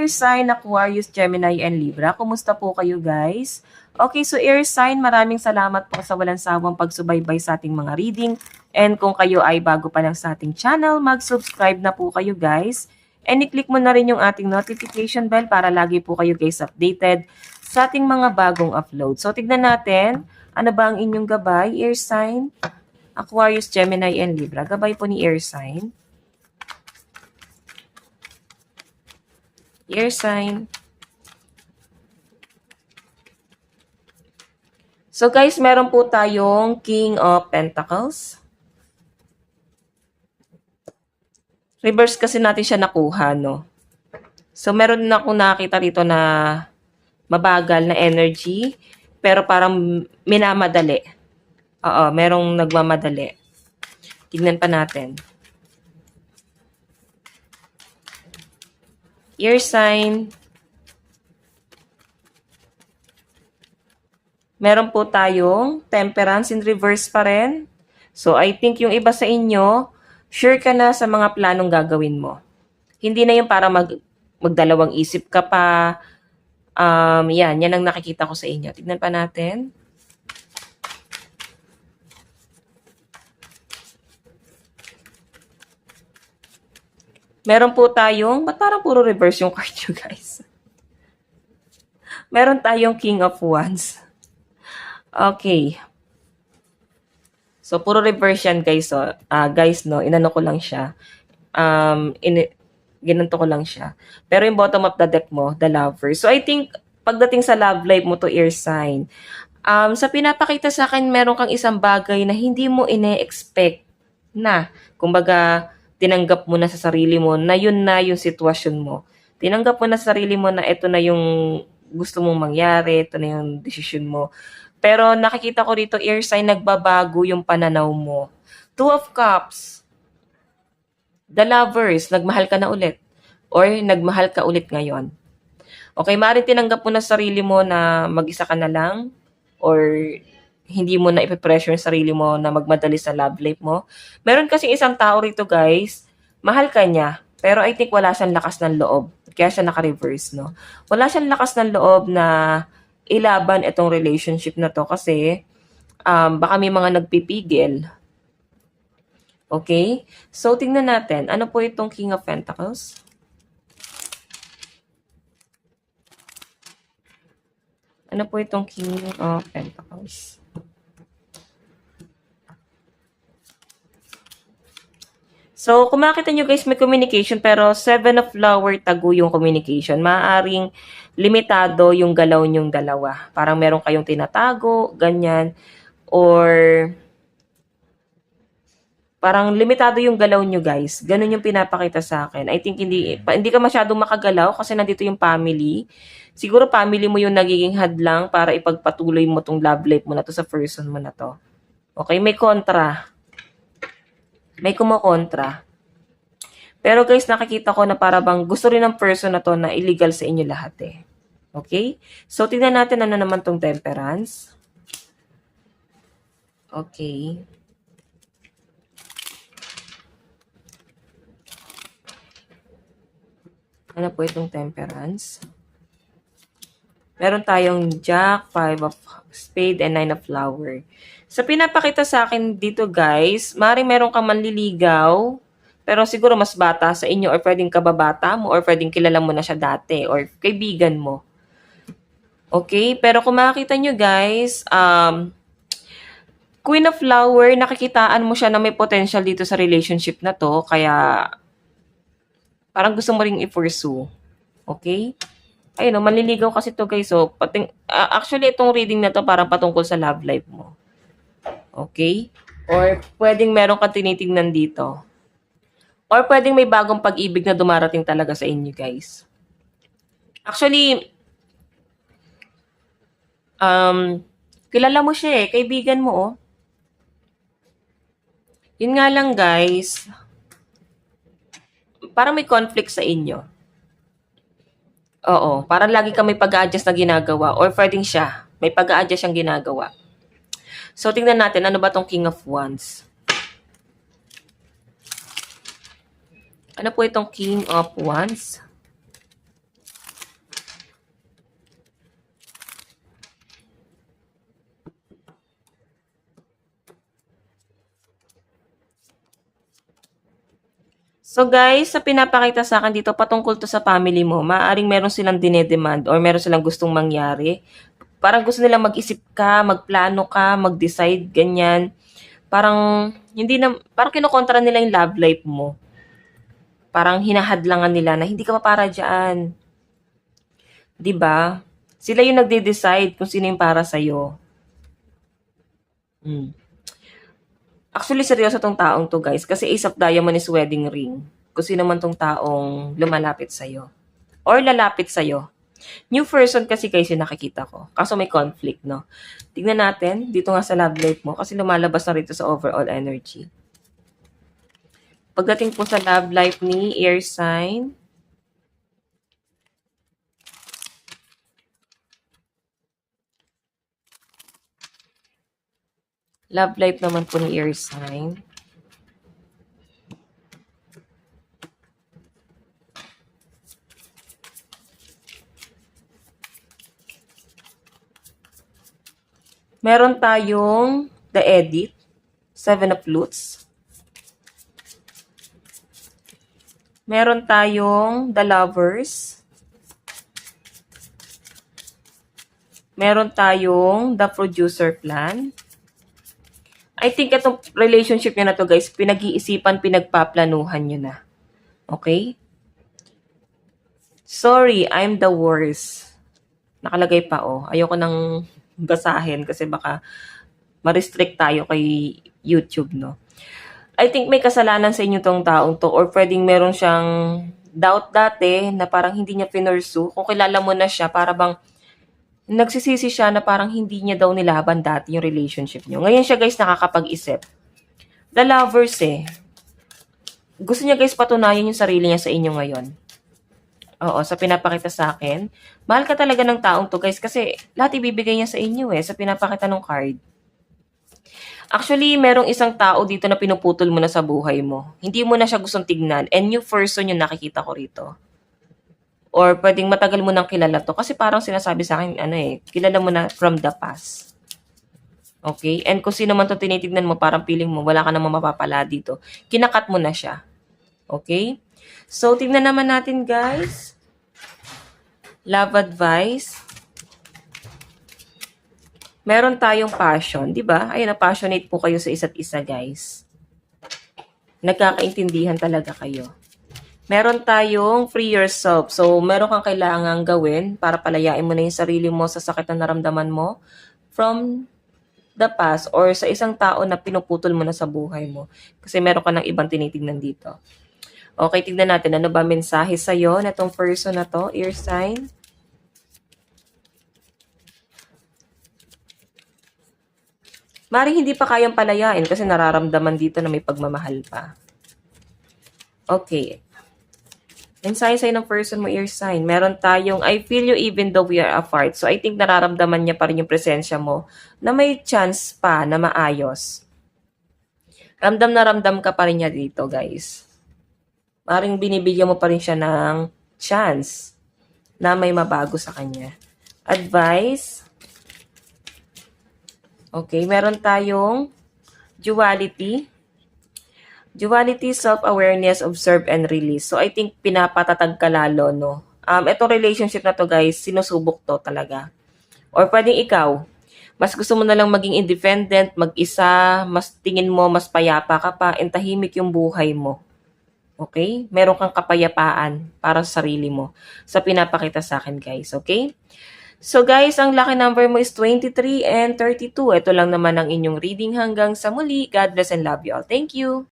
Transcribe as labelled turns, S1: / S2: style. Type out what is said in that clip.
S1: air sign, Aquarius, Gemini, and Libra. Kumusta po kayo guys? Okay, so air sign, maraming salamat po sa walang sawang pagsubaybay sa ating mga reading. And kung kayo ay bago pa lang sa ating channel, mag-subscribe na po kayo guys. And i-click mo na rin yung ating notification bell para lagi po kayo guys updated sa ating mga bagong upload. So tignan natin, ano ba ang inyong gabay? Air sign, Aquarius, Gemini, and Libra. Gabay po ni air sign. Air sign. So guys, meron po tayong King of Pentacles. Reverse kasi natin siya nakuha, no? So meron na akong nakita rito na mabagal na energy, pero parang minamadali. Oo, merong nagmamadali. Tignan pa natin. Air sign. Meron po tayong Temperance in reverse pa rin. So, I think yung iba sa inyo, sure ka na sa mga planong gagawin mo. Hindi na yung para magdalawang isip ka pa. Yan ang nakikita ko sa inyo. Tignan pa natin. Meron po tayong, ba't parang puro reverse yung card nyo, guys? Meron tayong King of Wands. Okay. So, puro reverse yan, guys. So, guys, no, inano ko lang siya. Ginanto ko lang siya. Pero yung bottom of the deck mo, the Lover. So, I think, pagdating sa love life mo to air sign, sa pinapakita sa akin, meron kang isang bagay na hindi mo ine-expect na, kumbaga, tinanggap mo na sa sarili mo na yun na yung sitwasyon mo. Tinanggap mo na sa sarili mo na ito na yung gusto mong mangyari, ito na yung desisyon mo. Pero nakikita ko rito, air sign, nagbabago yung pananaw mo. Two of Cups. The Lovers, nagmahal ka na ulit. Or nagmahal ka ulit ngayon. Okay, maaaring tinanggap mo na sa sarili mo na mag-isa ka na lang. Or hindi mo na ipipressure yung sarili mo na magmadali sa love life mo. Meron kasi isang tao rito, guys, mahal ka niya, pero I think wala siyang lakas ng loob. Kaya siya naka-reverse, no? Wala siyang lakas ng loob na ilaban itong relationship na to kasi baka may mga nagpipigil. Okay? So, tingnan natin. Ano po itong King of Pentacles? Ano po itong King of Pentacles? So, kung makita nyo guys, may communication, pero 7 of flower, tago yung communication. Maaaring limitado yung galaw nyong dalawa. Parang meron kayong tinatago, ganyan. Or, parang limitado yung galaw nyo guys. Ganun yung pinapakita sa akin. I think hindi ka masyadong makagalaw kasi nandito yung family. Siguro family mo yung nagiging hadlang para ipagpatuloy mo tong love life mo na to sa person mo na to. Okay, may kontra. May kumokontra. Pero guys, nakikita ko na para bang gusto rin ng person na to na illegal sa inyo lahat eh. Okay? So, tignan natin ano naman tong Temperance. Okay. Ano po itong Temperance? Meron tayong Jack, 5 of Spade, and 9 of Flower. So, pinapakita sa akin dito, guys, maaaring meron kang manliligaw, pero siguro mas bata sa inyo, or pwedeng kababata mo, or pwedeng kilala mo na siya dati, or kaibigan mo. Okay? Pero kung makikita nyo, guys, Queen of Flower, nakikitaan mo siya na may potential dito sa relationship na to, kaya parang gusto mo ring i-pursue. Okay? Ayun, manliligaw kasi to guys. So, actually, itong reading na to parang patungkol sa love life mo. Okay? Or pwedeng meron ka tinitingnan dito. Or pwedeng may bagong pag-ibig na dumarating talaga sa inyo, guys. Actually, kilala mo siya eh. Kaibigan mo, oh. Yun nga lang, guys. Parang may conflict sa inyo. Oo, parang lagi ka may pag-a-adjust na ginagawa. Or pwedeng siya, may pag-a-adjust siyang ginagawa. So, tingnan natin, ano ba tong King of Wands? Ano po itong King of Wands? So guys, sa pinapakita sa akin dito, patungkol to sa family mo, maaaring meron silang dinedemand or meron silang gustong mangyari. Parang gusto nilang mag-isip ka, magplano ka, mag-decide, ganyan. Parang, hindi na, parang kinokontra nila yung love life mo. Parang hinahadlangan nila na hindi ka pa para dyan. 'Di ba? Sila yung nagde-decide kung sino yung para sa'yo. Hmm. Actually, seryoso tong taong to guys. Kasi Ace of Diamond is wedding ring. Kung sino man tong taong lumalapit sa'yo. Or lalapit sa'yo. New person kasi guys yung nakikita ko. Kaso may conflict, no? Tignan natin, dito nga sa love life mo. Kasi lumalabas na rito sa overall energy. Pagdating po sa love life ni air sign, love life naman po ni air sign, meron tayong the edit, seven of flutes. Meron tayong the lovers. Meron tayong the producer plan. I think itong relationship nyo na to guys, pinag-iisipan, pinagpaplanuhan nyo na. Okay? Sorry, I'm the worst. Nakalagay pa oh. Ayoko nang basahin kasi baka ma-restrict tayo kay YouTube, no? I think may kasalanan sa inyo tong taong to or pwedeng meron siyang doubt dati na parang hindi niya pinursue. Kung kilala mo na siya, para bang nagsisisi siya na parang hindi niya daw nilaban dati yung relationship niyo. Ngayon siya guys nakakapag-isip. The lovers gusto niya guys patunayan yung sarili niya sa inyo ngayon. Oo, sa pinapakita sa akin. Mahal ka talaga ng taong to guys kasi lahat ibibigay niya sa inyo sa pinapakita ng card. Actually, merong isang tao dito na pinuputol mo na sa buhay mo. Hindi mo na siya gustong tignan and new person yung nakikita ko rito. Or pwedeng matagal mo nang kilala to. Kasi parang sinasabi sa akin, kilala mo na from the past. Okay? And kung sino man to tinitignan mo, parang feeling mo, wala ka namang mapapala dito. Kinakat mo na siya. Okay? So, tignan naman natin, guys. Love advice. Meron tayong passion, di ba? Ayun, passionate po kayo sa isa't isa, guys. Nagkakaintindihan talaga kayo. Meron tayong free yourself. So, meron kang kailangang gawin para palayain mo na yung sarili mo sa sakit na naramdaman mo from the past or sa isang tao na pinuputol mo na sa buhay mo. Kasi meron ka ng ibang tinitignan dito. Okay, tignan natin. Ano ba mensahe sa'yo na itong person na to, air sign? Maring hindi pa kayang palayain kasi nararamdaman dito na may pagmamahal pa. Okay. Mensahe sa'yo ng person mo, air sign. Meron tayong, I feel you even though we are apart. So, I think nararamdaman niya pa rin yung presensya mo na may chance pa na maayos. Ramdam na ramdam ka pa rin niya dito, guys. Maring binibigyan mo pa rin siya ng chance na may mabago sa kanya. Advice. Okay, meron tayong duality. Duality, self-awareness, observe, and release. So, I think pinapatatag ka lalo, no? Itong relationship na to, guys, sinusubok to talaga. Or pwedeng ikaw, mas gusto mo na lang maging independent, mag-isa, mas tingin mo, mas payapa ka pa, and tahimik yung buhay mo. Okay? Meron kang kapayapaan para sa sarili mo. Sa pinapakita sa akin, guys. Okay? So guys, ang lucky number mo is 23 and 32. Ito lang naman ang inyong reading hanggang sa muli. God bless and love you all. Thank you!